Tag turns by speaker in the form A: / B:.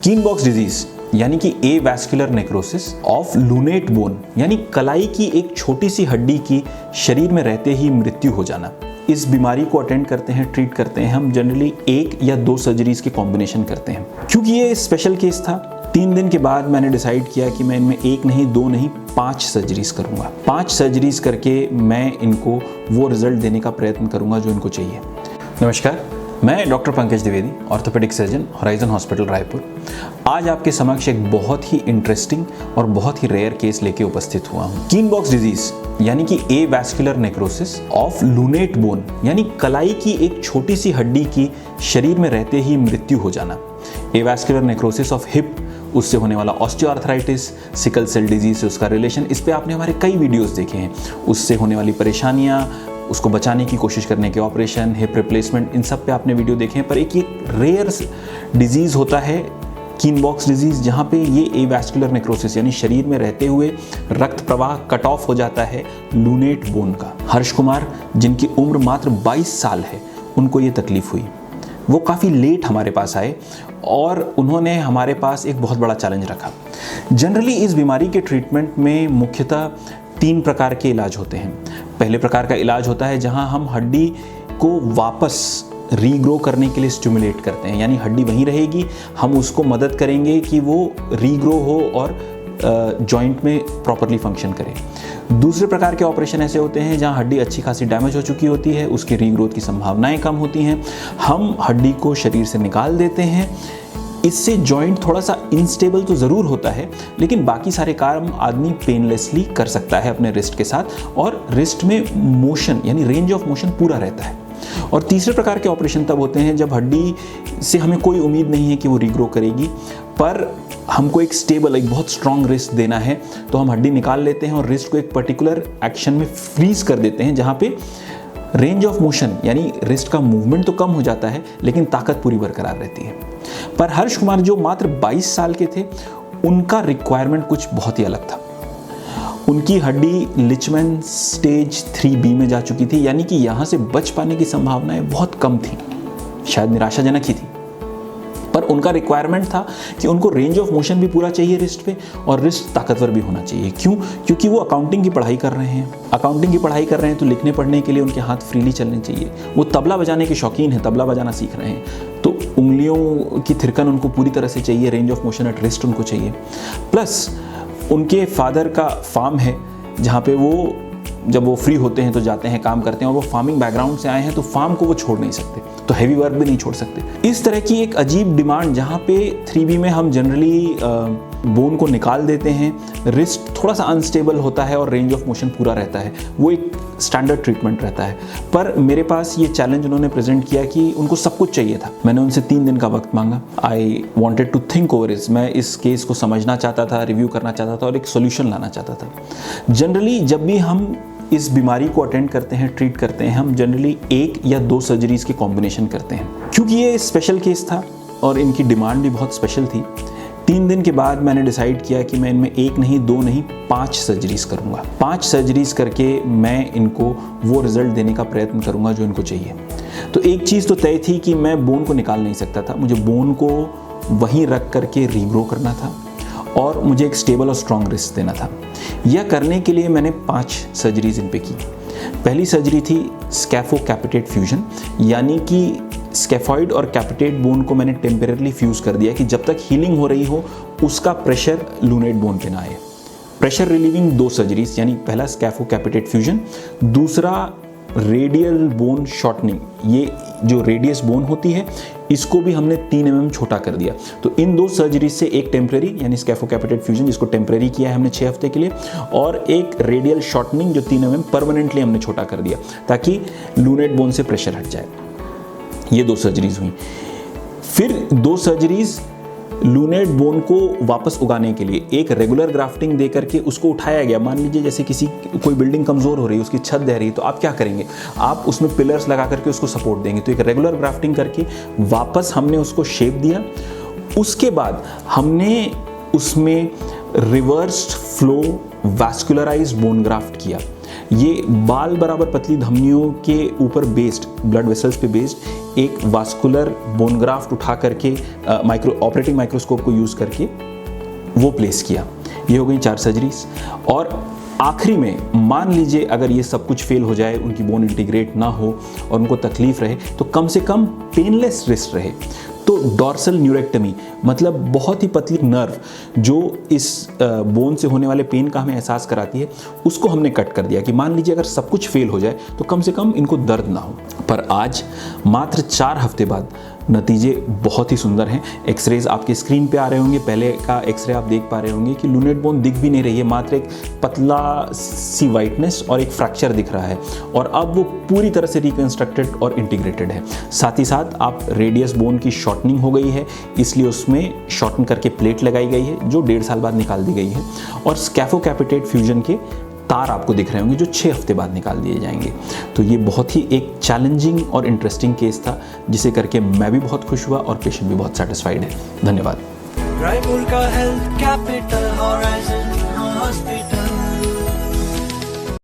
A: कीन box disease यानी कि avascular necrosis of lunate bone यानी कलाई की एक छोटी सी हड्डी की शरीर में रहते ही मृत्यु हो जाना। इस बीमारी को अटेंड करते हैं, ट्रीट करते हैं हम जनरली 1 या 2 सर्जरीज के कॉम्बिनेशन करते हैं। क्योंकि ये स्पेशल केस था, 3 दिन के बाद मैंने डिसाइड किया कि मैं इनमें 1 नहीं 2 नहीं 5 सर्जरीज करूंगा। 5 सर्जरीज करके मैं इनको वो रिजल्ट देने का प्रयत्न करूंगा जो इनको चाहिए। नमस्कार, मैं doctor Pankaj Dwivedi, orthopaedic surgeon, horizon hospital Raipur. आज आपके समक्ष एक बहुत ही इंटरेस्टिंग और बहुत ही रेयर केस लेके उपस्थित हुआ हूँ। कीन बॉक्स डिजीज यानी कि avascular necrosis of lunate bone यानी कलाई की एक छोटी सी हड्डी की शरीर में रहते ही मृत्यु हो जाना। ए वैस्कुलर नेक्रोसिस ऑफ हिप, उससे होने वाला ऑस्टियोआर्थराइटिस, सिकल सेल डिजीज से उसका रिलेशन, इस पे आपने हमारे कई वीडियोस देखे हैं। उससे होने वाली परेशानियां, उसको बचाने की कोशिश करने के ऑपरेशन, हिप रिप्लेसमेंट, इन सब पे आपने वीडियो देखे हैं। पर एक ये रेयर डिजीज होता है कीन बॉक्स डिजीज, जहाँ पे ये ए वैस्कुलर नेक्रोसिस यानी शरीर में रहते हुए रक्त प्रवाह कट ऑफ हो जाता है लूनेट बोन का। हर्ष कुमार, जिनकी उम्र मात्र 22 साल है, उनको ये तकलीफ हुई। वो काफ़ी लेट हमारे पास आए और उन्होंने हमारे पास एक बहुत बड़ा चैलेंज रखा। जनरली इस बीमारी के ट्रीटमेंट में मुख्यतः 3 प्रकार के इलाज होते हैं। पहले प्रकार का इलाज होता है जहां हम हड्डी को वापस रीग्रो करने के लिए स्टिमुलेट करते हैं, यानी हड्डी वहीं रहेगी, हम उसको मदद करेंगे कि वो रीग्रो हो और जॉइंट में प्रॉपरली फंक्शन करे। दूसरे प्रकार के ऑपरेशन ऐसे होते हैं जहां हड्डी अच्छी खासी डैमेज हो चुकी होती है, उसकी रीग्रोथ की संभावनाएं कम होती हैं, हम हड्डी को शरीर से निकाल देते हैं। इससे जॉइंट थोड़ा सा इनस्टेबल तो ज़रूर होता है, लेकिन बाकी सारे काम आदमी पेनलेसली कर सकता है अपने रिस्ट के साथ, और रिस्ट में मोशन यानी रेंज ऑफ मोशन पूरा रहता है। और तीसरे प्रकार के ऑपरेशन तब होते हैं जब हड्डी से हमें कोई उम्मीद नहीं है कि वो रीग्रो करेगी, पर हमको एक स्टेबल, एक बहुत स्ट्रॉन्ग रिस्ट देना है, तो हम हड्डी निकाल लेते हैं और रिस्ट को एक पर्टिकुलर एक्शन में फ्रीज कर देते हैं, जहाँ पे रेंज ऑफ मोशन यानी रिस्ट का मूवमेंट तो कम हो जाता है लेकिन ताकत पूरी बरकरार रहती है। पर हर्ष कुमार जो मात्र 22 साल के थे, उनका रिक्वायरमेंट कुछ बहुत ही अलग था। उनकी हड्डी लिचमैन स्टेज 3B में जा चुकी थी, यानी कि यहाँ से बच पाने की संभावनाएं बहुत कम थी, शायद निराशाजनक ही थी। पर उनका रिक्वायरमेंट था कि उनको रेंज ऑफ मोशन भी पूरा चाहिए रिस्ट पे, और रिस्ट ताकतवर भी होना चाहिए। क्यों? क्योंकि वो अकाउंटिंग की पढ़ाई कर रहे हैं। अकाउंटिंग की पढ़ाई कर रहे हैं तो लिखने पढ़ने के लिए उनके हाथ फ्रीली चलने चाहिए। वो तबला बजाने के शौकीन हैं, तबला बजाना सीख रहे हैं, तो उंगलियों की थिरकन उनको पूरी तरह से चाहिए, range of motion at wrist उनको चाहिए। प्लस उनके फादर का फार्म है जहाँ पे वो जब वो फ्री होते हैं तो जाते हैं, काम करते हैं, और वो फार्मिंग बैकग्राउंड से आए हैं तो फार्म को वो छोड़ नहीं सकते, तो हैवी वर्क भी नहीं छोड़ सकते। इस तरह की एक अजीब डिमांड, जहाँ पे 3B में हम जनरली बोन को निकाल देते हैं, रिस्ट थोड़ा सा अनस्टेबल होता है और रेंज ऑफ मोशन पूरा रहता है, वो एक स्टैंडर्ड ट्रीटमेंट रहता है। पर मेरे पास ये चैलेंज उन्होंने प्रेजेंट किया कि उनको सब कुछ चाहिए था। मैंने उनसे 3 दिन का वक्त मांगा। I wanted to think over it. मैं इस केस को समझना चाहता था, रिव्यू करना चाहता था और एक सोल्यूशन लाना चाहता था। जनरली जब भी हम इस बीमारी को अटेंड करते हैं, ट्रीट करते हैं, हम जनरली 1 या 2 सर्जरीज के कॉम्बिनेशन करते हैं। क्योंकि ये स्पेशल केस था और इनकी डिमांड भी बहुत स्पेशल थी, 3 दिन के बाद मैंने डिसाइड किया कि मैं इनमें 1 नहीं 2 नहीं 5 सर्जरीज करूंगा। 5 सर्जरीज करके मैं इनको वो रिजल्ट देने का प्रयत्न करूंगा जो इनको चाहिए। तो एक चीज़ तो तय थी कि मैं बोन को निकाल नहीं सकता था, मुझे बोन को वहीं रख करके रीग्रो करना था और मुझे एक स्टेबल और स्ट्रॉन्ग रिस्ट देना था। यह करने के लिए मैंने 5 सर्जरीज इन पे की। पहली सर्जरी थी स्कैफो कैपिटेट फ्यूजन, यानी कि स्कैफॉइड और कैपिटेट बोन को मैंने टेम्परेरली फ्यूज कर दिया कि जब तक हीलिंग हो रही हो उसका प्रेशर लूनेट बोन पे ना आए। प्रेशर रिलीविंग 2 सर्जरीज, यानी पहला स्कैफो कैपिटेट फ्यूजन, दूसरा रेडियल बोन शॉर्टनिंग। ये जो रेडियस बोन होती है इसको भी हमने 3 mm छोटा कर दिया। तो इन 2 सर्जरीज से एक टेम्परेरी यानी स्कैफो कैपिटेट फ्यूजन, जिसको टेम्परेरी किया है हमने 6 हफ्ते के लिए, और एक रेडियल शॉर्टनिंग जो 3 mm परमानेंटली हमने छोटा कर दिया ताकि लूनेट बोन से प्रेशर हट जाए। ये 2 सर्जरीज हुई। फिर 2 सर्जरीज लूनेट बोन को वापस उगाने के लिए, एक रेगुलर ग्राफ्टिंग दे करके उसको उठाया गया। मान लीजिए जैसे कोई बिल्डिंग कमज़ोर हो रही है, उसकी छत दह रही है, तो आप क्या करेंगे? आप उसमें पिलर्स लगा करके उसको सपोर्ट देंगे। तो एक रेगुलर ग्राफ्टिंग करके वापस हमने उसको शेप दिया। उसके बाद हमने उसमें reversed flow vascularised bone graft किया। ये बाल बराबर पतली धमनियों के ऊपर बेस्ड, ब्लड वेसल्स पे बेस्ड एक वास्कुलर बोन ग्राफ्ट उठा करके ऑपरेटिंग माइक्रोस्कोप को यूज़ करके वो प्लेस किया। ये हो गई 4 सर्जरीज। और आखिरी में मान लीजिए अगर ये सब कुछ फेल हो जाए, उनकी बोन इंटीग्रेट ना हो और उनको तकलीफ रहे, तो कम से कम पेनलेस रिस्ट रहे, तो डॉर्सल न्यूरेक्टमी मतलब बहुत ही पतली नर्व जो इस बोन से होने वाले पेन का हमें एहसास कराती है, उसको हमने कट कर दिया कि मान लीजिए अगर सब कुछ फेल हो जाए तो कम से कम इनको दर्द ना हो। पर आज मात्र 4 हफ्ते बाद नतीजे बहुत ही सुंदर हैं। एक्सरेज आपके स्क्रीन पे आ रहे होंगे, पहले का एक्सरे आप देख पा रहे होंगे कि लूनेट बोन दिख भी नहीं रही है, मात्र एक पतला सी वाइटनेस और एक फ्रैक्चर दिख रहा है, और अब वो पूरी तरह से रिकंस्ट्रक्टेड और इंटीग्रेटेड है। साथ ही साथ आप रेडियस बोन की शॉर्टनिंग हो गई है, इसलिए उसमें शॉर्टन करके प्लेट लगाई गई है जो 1.5 साल बाद निकाल दी गई है, और स्कैफोकैपिटेट फ्यूजन के तार आपको दिख रहे होंगे जो 6 हफ्ते बाद निकाल दिए जाएंगे। तो ये बहुत ही एक चैलेंजिंग और इंटरेस्टिंग केस था, जिसे करके मैं भी बहुत खुश हुआ और पेशेंट भी बहुत सेटिस्फाइड है। धन्यवाद।
B: रायपुर का हेल्थ कैपिटल